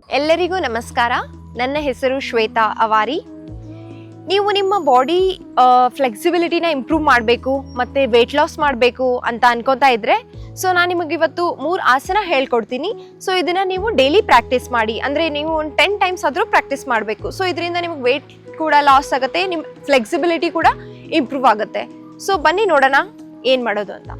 ಎಲ್ಲರಿಗೂ ನಮಸ್ಕಾರ. ನನ್ನ ಹೆಸರು ಶ್ವೇತಾ ಅವಾರಿ. ನೀವು ನಿಮ್ಮ ಬಾಡಿ ಫ್ಲೆಕ್ಸಿಬಿಲಿಟಿನ ಇಂಪ್ರೂವ್ ಮಾಡಬೇಕು ಮತ್ತು ವೆಯ್ಟ್ ಲಾಸ್ ಮಾಡಬೇಕು ಅಂತ ಅನ್ಕೋತಾ ಇದ್ದರೆ ನಾನು ನಿಮಗೆ ಇವತ್ತು 3 ಆಸನ ಹೇಳ್ಕೊಡ್ತೀನಿ. ಇದನ್ನು ನೀವು ಡೈಲಿ ಪ್ರಾಕ್ಟೀಸ್ ಮಾಡಿ, ಅಂದರೆ ನೀವು ಒಂದು 10 ಟೈಮ್ಸ್ ಆದರೂ ಪ್ರಾಕ್ಟೀಸ್ ಮಾಡಬೇಕು. ಇದರಿಂದ ನಿಮಗೆ ವೆಯ್ಟ್ ಕೂಡ ಲಾಸ್ ಆಗುತ್ತೆ, ನಿಮ್ಮ ಫ್ಲೆಕ್ಸಿಬಿಲಿಟಿ ಕೂಡ ಇಂಪ್ರೂವ್ ಆಗುತ್ತೆ. ಬನ್ನಿ ನೋಡೋಣ ಏನು ಮಾಡೋದು ಅಂತ.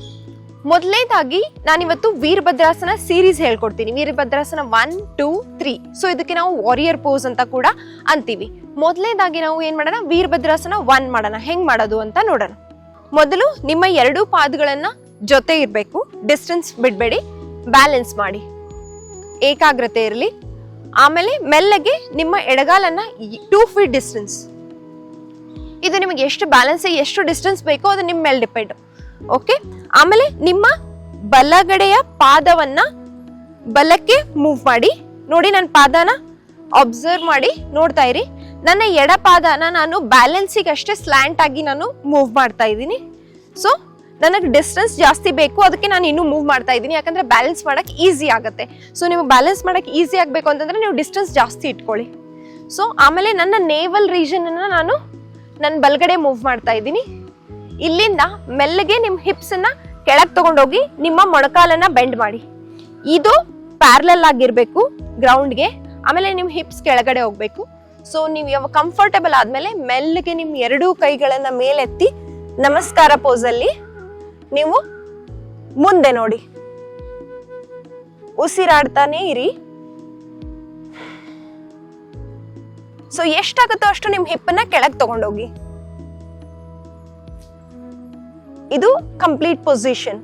ಮೊದಲನೇದಾಗಿ ನಾನಿವತ್ತು ವೀರಭದ್ರಾಸನ ಸೀರೀಸ್ ಹೇಳ್ಕೊಡ್ತೀನಿ. ವೀರಭದ್ರಾಸನ 1, 2, 3. ಇದಕ್ಕೆ ನಾವು ವಾರಿಯರ್ ಪೋಸ್ ಅಂತ ಕೂಡ ಅಂತೀವಿ. ಮೊದಲನೇದಾಗಿ ನಾವು ಏನ್ ಮಾಡೋಣ, ವೀರಭದ್ರಾಸನ 1 ಮಾಡೋಣ. ಹೆಂಗ್ ಮಾಡೋದು ಅಂತ ನೋಡೋಣ. ಮೊದಲು ನಿಮ್ಮ 2 ಪಾದಗಳನ್ನ ಜೊತೆ ಇರಬೇಕು, ಡಿಸ್ಟೆನ್ಸ್ ಬಿಡಬೇಡಿ, ಬ್ಯಾಲೆನ್ಸ್ ಮಾಡಿ, ಏಕಾಗ್ರತೆ ಇರಲಿ. ಆಮೇಲೆ ಮೆಲ್ಲಗೆ ನಿಮ್ಮ ಎಡಗಾಲನ್ನ 2 ಫೀಟ್ ಡಿಸ್ಟೆನ್ಸ್. ಇದು ನಿಮಗೆ ಎಷ್ಟು ಬ್ಯಾಲೆನ್ಸ್, ಎಷ್ಟು ಡಿಸ್ಟೆನ್ಸ್ ಬೇಕೋ ಅದು ನಿಮ್ಮ ಮೇಲೆ ಡಿಪೆಂಡ್. ಓಕೆ. ಆಮೇಲೆ ನಿಮ್ಮ ಬಲಗಡೆಯ ಪಾದವನ್ನ ಬಲಕ್ಕೆ ಮೂವ್ ಮಾಡಿ. ನೋಡಿ, ನನ್ನ ಪಾದನ ಅಬ್ಸರ್ವ್ ಮಾಡಿ ನೋಡ್ತಾ ಇರಿ. ನನ್ನ ಎಡ ಪಾದನ ನಾನು ಬ್ಯಾಲೆನ್ಸಿಗೆ ಅಷ್ಟೇ ಸ್ಲ್ಯಾಂಟ್ ಆಗಿ ನಾನು ಮೂವ್ ಮಾಡ್ತಾ ಇದ್ದೀನಿ. ನನಗೆ ಡಿಸ್ಟೆನ್ಸ್ ಜಾಸ್ತಿ ಬೇಕು, ಅದಕ್ಕೆ ನಾನು ಇನ್ನೂ ಮೂವ್ ಮಾಡ್ತಾ ಇದ್ದೀನಿ, ಯಾಕಂದ್ರೆ ಬ್ಯಾಲೆನ್ಸ್ ಮಾಡಕ್ಕೆ ಈಸಿ ಆಗುತ್ತೆ. ನಿಮಗೆ ಬ್ಯಾಲೆನ್ಸ್ ಮಾಡಕ್ಕೆ ಈಸಿ ಆಗಬೇಕು ಅಂತಂದ್ರೆ ನೀವು ಡಿಸ್ಟೆನ್ಸ್ ಜಾಸ್ತಿ ಇಟ್ಕೊಳ್ಳಿ. ಆಮೇಲೆ ನನ್ನ ನೇವಲ್ ರೀಜನ್ ಅನ್ನ ನಾನು ನನ್ನ ಬಲಗಡೆ ಮೂವ್ ಮಾಡ್ತಾ ಇದ್ದೀನಿ. ಇಲ್ಲಿಂದ ಮೆಲ್ಲಗೆ ನಿಮ್ಮ ಹಿಪ್ಸ್ ಅನ್ನ ಕೆಳಗೆ ತಗೊಂಡೋಗಿ ನಿಮ್ಮ ಮೊಣಕಾಲನ್ನ ಬೆಂಡ್ ಮಾಡಿ. ಇದು ಪ್ಯಾರಲಲ್ ಆಗಿರ್ಬೇಕು ಗ್ರೌಂಡ್ಗೆ. ಆಮೇಲೆ ನಿಮ್ಮ ಹಿಪ್ಸ್ ಕೆಳಗಡೆ ಹೋಗ್ಬೇಕು. ನೀವು ಯಾವಾಗ ಕಂಫರ್ಟಬಲ್ ಆದ್ಮೇಲೆ ಮೆಲ್ಲಗೆ ನಿಮ್ಮ 2 ಕೈಗಳನ್ನ ಮೇಲೆತ್ತಿ ನಮಸ್ಕಾರ ಪೋಸ್ ಅಲ್ಲಿ ನೀವು ಮುಂದೆ ನೋಡಿ, ಉಸಿರಾಡ್ತಾನೆ ಇರಿ. ಎಷ್ಟಾಗುತ್ತೋ ಅಷ್ಟು ನಿಮ್ಮ ಹಿಪ್ಪನ್ನ ಕೆಳಗೆ ತಗೊಂಡೋಗಿ. ಇದು ಕಂಪ್ಲೀಟ್ ಪೊಸಿಷನ್.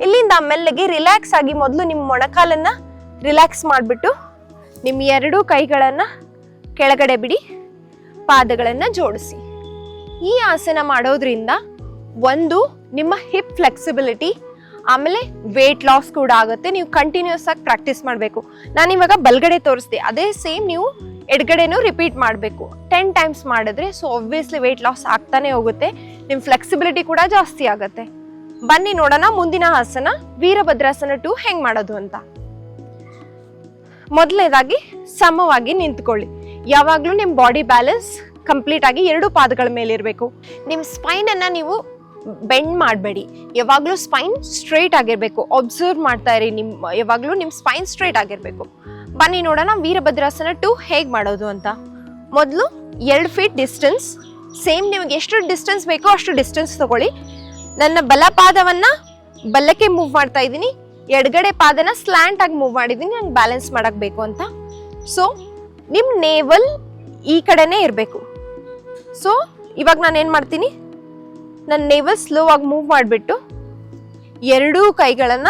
ಇಲ್ಲಿಂದ ಮೆಲ್ಲಗೆ ರಿಲ್ಯಾಕ್ಸ್ ಆಗಿ ಮೊದಲು ನಿಮ್ಮ ಮೊಣಕಾಲನ್ನ ರಿಲ್ಯಾಕ್ಸ್ ಮಾಡಿಬಿಟ್ಟು ನಿಮ್ಮ 2 ಕೈಗಳನ್ನ ಕೆಳಗಡೆ ಬಿಡಿ, ಪಾದಗಳನ್ನ ಜೋಡಿಸಿ. ಈ ಆಸನ ಮಾಡೋದ್ರಿಂದ ಒಂದು ನಿಮ್ಮ ಹಿಪ್ ಫ್ಲೆಕ್ಸಿಬಿಲಿಟಿ, ಆಮೇಲೆ ವೇಟ್ ಲಾಸ್ ಕೂಡ ಆಗುತ್ತೆ. ನೀವು ಕಂಟಿನ್ಯೂಸ್ ಆಗಿ ಪ್ರಾಕ್ಟೀಸ್ ಮಾಡಬೇಕು. ನಾನು ಇವಾಗ ಬಲಗಡೆ ತೋರಿಸ್ದೆ, ಅದೇ ಸೇಮ್ ನೀವು ಎಡಗಡೆನೂ ರಿಪೀಟ್ ಮಾಡಬೇಕು. 10 ಟೈಮ್ಸ್ ಮಾಡಿದ್ರೆ ಆಬ್ವಿಯಸ್ಲಿ ವೇಟ್ ಲಾಸ್ ಆಗ್ತಾನೆ ಹೋಗುತ್ತೆ, ನಿಮ್ಮ ಫ್ಲೆಕ್ಸಿಬಿಲಿಟಿ ಕೂಡ ಜಾಸ್ತಿ ಆಗುತ್ತೆ. ಬನ್ನಿ ನೋಡೋಣ ಮುಂದಿನ ಆಸನ ವೀರಭದ್ರಾಸನ 2 ಹೆಂಗ್ ಮಾಡೋದು ಅಂತ. ಮೊದಲನೇದಾಗಿ ಸಮವಾಗಿ ನಿಂತ್ಕೊಳ್ಳಿ. ಯಾವಾಗ್ಲೂ ನಿಮ್ಮ ಬಾಡಿ ಬ್ಯಾಲೆನ್ಸ್ ಕಂಪ್ಲೀಟ್ ಆಗಿ 2 ಪಾದಗಳ ಮೇಲೆ ಇರಬೇಕು. ನಿಮ್ಮ ಸ್ಪೈನ್ ಅನ್ನ ನೀವು ಬೆಂಡ್ ಮಾಡಬೇಡಿ, ಯಾವಾಗ್ಲೂ ಸ್ಪೈನ್ ಸ್ಟ್ರೈಟ್ ಆಗಿರ್ಬೇಕು. ಅಬ್ಸರ್ವ್ ಮಾಡ್ತಾ ಇರಿ, ಯಾವಾಗ್ಲೂ ನಿಮ್ಮ ಸ್ಪೈನ್ ಸ್ಟ್ರೈಟ್ ಆಗಿರ್ಬೇಕು. ಬನ್ನಿ ನೋಡೋಣ ವೀರಭದ್ರಾಸನ 2 ಹೇಗ್ ಮಾಡೋದು ಅಂತ. ಮೊದಲು 2 ಫೀಟ್ ಡಿಸ್ಟೆನ್ಸ್, ಸೇಮ್ ನಿಮಗೆ ಎಷ್ಟು ಡಿಸ್ಟೆನ್ಸ್ ಬೇಕೋ ಅಷ್ಟು ಡಿಸ್ಟೆನ್ಸ್ ತಗೊಳ್ಳಿ. ನನ್ನ ಬಲ ಪಾದವನ್ನ ಬಲಕ್ಕೆ ಮೂವ್ ಮಾಡ್ತಾ ಇದ್ದೀನಿ, ಎಡಗಡೆ ಪಾದನ ಸ್ಲ್ಯಾಂಟ್ ಆಗಿ ಮೂವ್ ಮಾಡಿದ್ದೀನಿ, ನಂಗೆ ಬ್ಯಾಲೆನ್ಸ್ ಮಾಡಕ್ ಬೇಕು ಅಂತ. ನಿಮ್ ನೇವಲ್ ಈ ಕಡೆನೇ ಇರಬೇಕು. ಇವಾಗ ನಾನು ಏನ್ ಮಾಡ್ತೀನಿ, ನನ್ನ ನೇವಲ್ ಸ್ಲೋ ಆಗಿ ಮೂವ್ ಮಾಡಿಬಿಟ್ಟು 2 ಕೈಗಳನ್ನ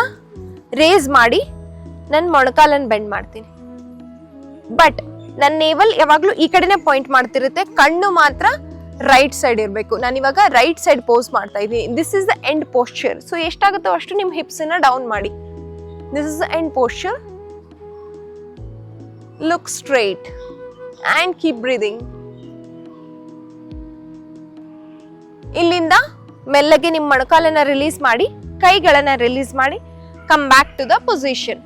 ರೇಸ್ ಮಾಡಿ ನನ್ನ ಮೊಣಕಾಲನ್ನು ಬೆಂಡ್ ಮಾಡ್ತೀನಿ. ಬಟ್ ನನ್ನ ನೇವಲ್ ಯಾವಾಗ್ಲೂ ಈ ಕಡೆನೆ ಪಾಯಿಂಟ್ ಮಾಡ್ತಿರುತ್ತೆ, ಕಣ್ಣು ಮಾತ್ರ ರೈಟ್ ಸೈಡ್ ಇರಬೇಕು. ನಾನು ಇವಾಗ ರೈಟ್ ಸೈಡ್ ಪೋಸ್ ಮಾಡ್ತಾ ಇದ್ದೀನಿ. This is the end posture. ಎಷ್ಟಾಗುತ್ತೋ ಅಷ್ಟು ನಿಮ್ಮ ಹಿಪ್ಸ್ ಅನ್ನ ಡೌನ್ ಮಾಡಿ. This is the end posture. Look straight and keep breathing. ಇಲ್ಲಿಂದ ಮೆಲ್ಲಗೆ ನಿಮ್ಮ ಮೊಣಕಾಲನ್ನ ರಿಲೀಸ್ ಮಾಡಿ, ಕೈಗಳನ್ನ ರಿಲೀಸ್ ಮಾಡಿ, come back to the position.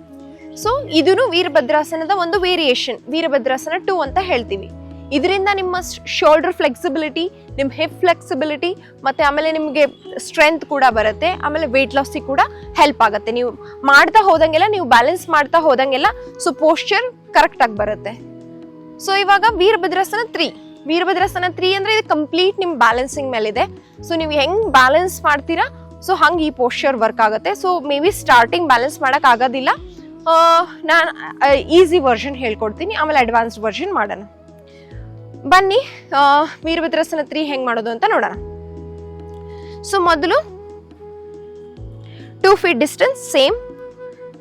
ಇದನ್ನು ವೀರಭದ್ರಾಸನದ ಒಂದು ವೇರಿಯೇಷನ್, ವೀರಭದ್ರಾಸನ 2 ಅಂತ ಹೇಳ್ತೀವಿ. ಇದರಿಂದ ನಿಮ್ಮ ಶೋಲ್ಡರ್ ಫ್ಲೆಕ್ಸಿಬಿಲಿಟಿ, ನಿಮ್ಮ ಹಿಪ್ ಫ್ಲೆಕ್ಸಿಬಿಲಿಟಿ, ಮತ್ತೆ ಆಮೇಲೆ ನಿಮಗೆ ಸ್ಟ್ರೆಂತ್ ಕೂಡ ಬರುತ್ತೆ. ಆಮೇಲೆ ವೇಟ್ ಲಾಸಿಗೆ ಕೂಡ ಹೆಲ್ಪ್ ಆಗುತ್ತೆ. ನೀವು ಮಾಡ್ತಾ ಹೋದಂಗೆಲ್ಲ, ನೀವು ಬ್ಯಾಲೆನ್ಸ್ ಮಾಡ್ತಾ ಹೋದಂಗೆಲ್ಲ ಪೋಸ್ಚರ್ ಕರೆಕ್ಟ್ ಆಗಿ ಬರುತ್ತೆ. ಇವಾಗ ವೀರಭದ್ರಾಸನ 3. ವೀರಭದ್ರಾಸನ 3 ಅಂದ್ರೆ ಇದು ಕಂಪ್ಲೀಟ್ ನಿಮ್ಮ ಬ್ಯಾಲೆನ್ಸಿಂಗ್ ಮೇಲಿದೆ. ನೀವು ಹೆಂಗ್ ಬ್ಯಾಲೆನ್ಸ್ ಮಾಡ್ತೀರಾ ಹಂಗೆ ಈ ಪೋಸ್ಚರ್ ವರ್ಕ್ ಆಗುತ್ತೆ. ಮೇ ಬಿ ಸ್ಟಾರ್ಟಿಂಗ್ ಬ್ಯಾಲೆನ್ಸ್ ಮಾಡಕ್ ಆಗೋದಿಲ್ಲ, ನಾನು ಈಸಿ ವರ್ಷನ್ ಹೇಳ್ಕೊಡ್ತೀನಿ, ಆಮೇಲೆ ಅಡ್ವಾನ್ಸ್ಡ್ ವರ್ಷನ್ ಮಾಡೋಣ. ಬನ್ನಿ ವೀರಭದ್ರಾಸನ 3 ಹೆಂಗ್ ಮಾಡೋದು ಅಂತ ನೋಡೋಣ. ಮೊದಲು 2 ಫೀಟ್ ಡಿಸ್ಟೆನ್ಸ್, ಸೇಮ್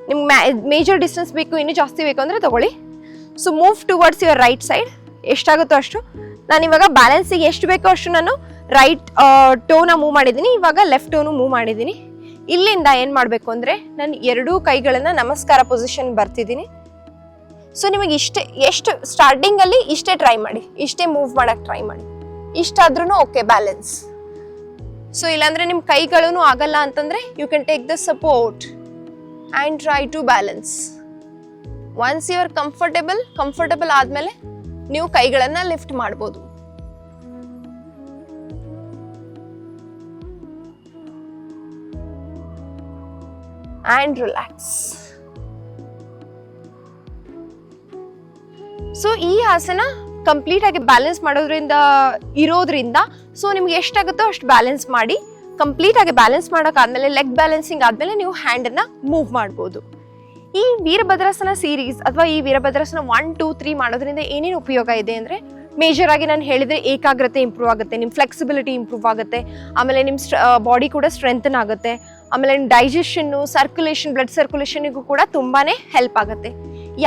ನಿಮ್ಗೆ ಮೇಜರ್ ಡಿಸ್ಟೆನ್ಸ್ ಬೇಕು, ಇನ್ನೂ ಜಾಸ್ತಿ ಬೇಕು ಅಂದ್ರೆ ತಗೊಳ್ಳಿ. Move towards your right side. ಎಷ್ಟಾಗುತ್ತೋ ಅಷ್ಟು. ನಾನು ಇವಾಗ ಬ್ಯಾಲೆನ್ಸಿಗೆ ಎಷ್ಟು ಬೇಕೋ ಅಷ್ಟು ನಾನು ರೈಟ್ ಟೋನ ಮೂವ್ ಮಾಡಿದ್ದೀನಿ, ಇವಾಗ ಲೆಫ್ಟ್ ಟೋನು ಮೂವ್ ಮಾಡಿದ್ದೀನಿ. ಇಲ್ಲಿಂದ ಏನ್ ಮಾಡ್ಬೇಕು ಅಂದ್ರೆ ನಾನು 2 ಕೈಗಳನ್ನ ನಮಸ್ಕಾರ ಪೊಸಿಷನ್ ಬರ್ತಿದ್ದೀನಿ. ನಿಮಗೆ ಎಷ್ಟು ಸ್ಟಾರ್ಟಿಂಗ್ ಅಲ್ಲಿ ಇಷ್ಟೇ ಟ್ರೈ ಮಾಡಿ, ಇಷ್ಟೇ ಮೂವ್ ಮಾಡಕ್ ಟ್ರೈ ಮಾಡಿ. ಇಷ್ಟಾದ್ರೂ ಓಕೆ ಬ್ಯಾಲೆನ್ಸ್. ಇಲ್ಲಾಂದ್ರೆ ನಿಮ್ ಕೈಗಳೂ ಆಗಲ್ಲ ಅಂತಂದ್ರೆ you can take the support and try to balance. Once you are comfortable ಆದ್ಮೇಲೆ ನೀವು ಕೈಗಳನ್ನ ಲಿಫ್ಟ್ ಮಾಡ್ಬೋದು. And relax. ಸೊ ಈ ಆಸನ ಕಂಪ್ಲೀಟ್ ಆಗಿ ಬ್ಯಾಲೆನ್ಸ್ ಇರೋದ್ರಿಂದ ಸೊ ನಿಮ್ಗೆ ಎಷ್ಟಾಗುತ್ತೋ ಅಷ್ಟು ಬ್ಯಾಲೆನ್ಸ್ ಮಾಡಿ, ಕಂಪ್ಲೀಟ್ ಆಗಿ ಬ್ಯಾಲೆನ್ಸ್ ಮಾಡೋಕ್ಕಾದ್ಮೇಲೆ ಲೆಗ್ ಬ್ಯಾಲೆನ್ಸಿಂಗ್ ಆದ್ಮೇಲೆ ನೀವು ಹ್ಯಾಂಡನ್ನ ಮೂವ್ ಮಾಡ್ಬೋದು. ಈ ವೀರಭದ್ರಾಸನ ಸೀರೀಸ್ ಅಥವಾ ಈ ವೀರಭದ್ರಾಸನ 1, 2, 3 ಮಾಡೋದ್ರಿಂದ ಏನೇನು ಉಪಯೋಗ ಇದೆ ಅಂದರೆ, ಮೇಜರ್ ಆಗಿ ನಾನು ಹೇಳಿದ್ರೆ ಏಕಾಗ್ರತೆ ಇಂಪ್ರೂವ್ ಆಗುತ್ತೆ, ನಿಮ್ಮ ಫ್ಲೆಕ್ಸಿಬಿಲಿಟಿ ಇಂಪ್ರೂವ್ ಆಗುತ್ತೆ, ಆಮೇಲೆ ನಿಮ್ಮ ಬಾಡಿ ಕೂಡ ಸ್ಟ್ರೆಂಥನ್ ಆಗುತ್ತೆ, ಆಮೇಲೆ ನಿಮ್ಮ ಡೈಜೆಷನ್ನು, ಸರ್ಕ್ಯುಲೇಷನ್, ಬ್ಲಡ್ ಸರ್ಕ್ಯುಲೇಷನ್ಗೂ ಕೂಡ ತುಂಬಾನೇ ಹೆಲ್ಪ್ ಆಗುತ್ತೆ.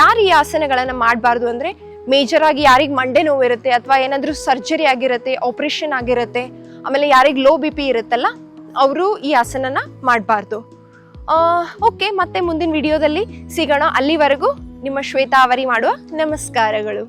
ಯಾರು ಈ ಆಸನಗಳನ್ನು ಮಾಡಬಾರ್ದು ಅಂದರೆ, ಮೇಜರ್ ಆಗಿ ಯಾರಿಗೆ ಮಂಡೆ ನೋವು ಇರುತ್ತೆ ಅಥವಾ ಏನಾದರೂ ಸರ್ಜರಿ ಆಗಿರುತ್ತೆ, ಆಪರೇಷನ್ ಆಗಿರುತ್ತೆ, ಆಮೇಲೆ ಯಾರಿಗೆ ಲೋ BP ಇರುತ್ತಲ್ಲ ಅವರು ಈ ಆಸನನ ಮಾಡಬಾರ್ದು. ಓಕೆ, ಮತ್ತೆ ಮುಂದಿನ ವಿಡಿಯೋದಲ್ಲಿ ಸಿಗೋಣ. ಅಲ್ಲಿವರೆಗೂ ನಿಮ್ಮ ಶ್ವೇತಾ ಅವರಿ ಮಾಡುವ ನಮಸ್ಕಾರಗಳು.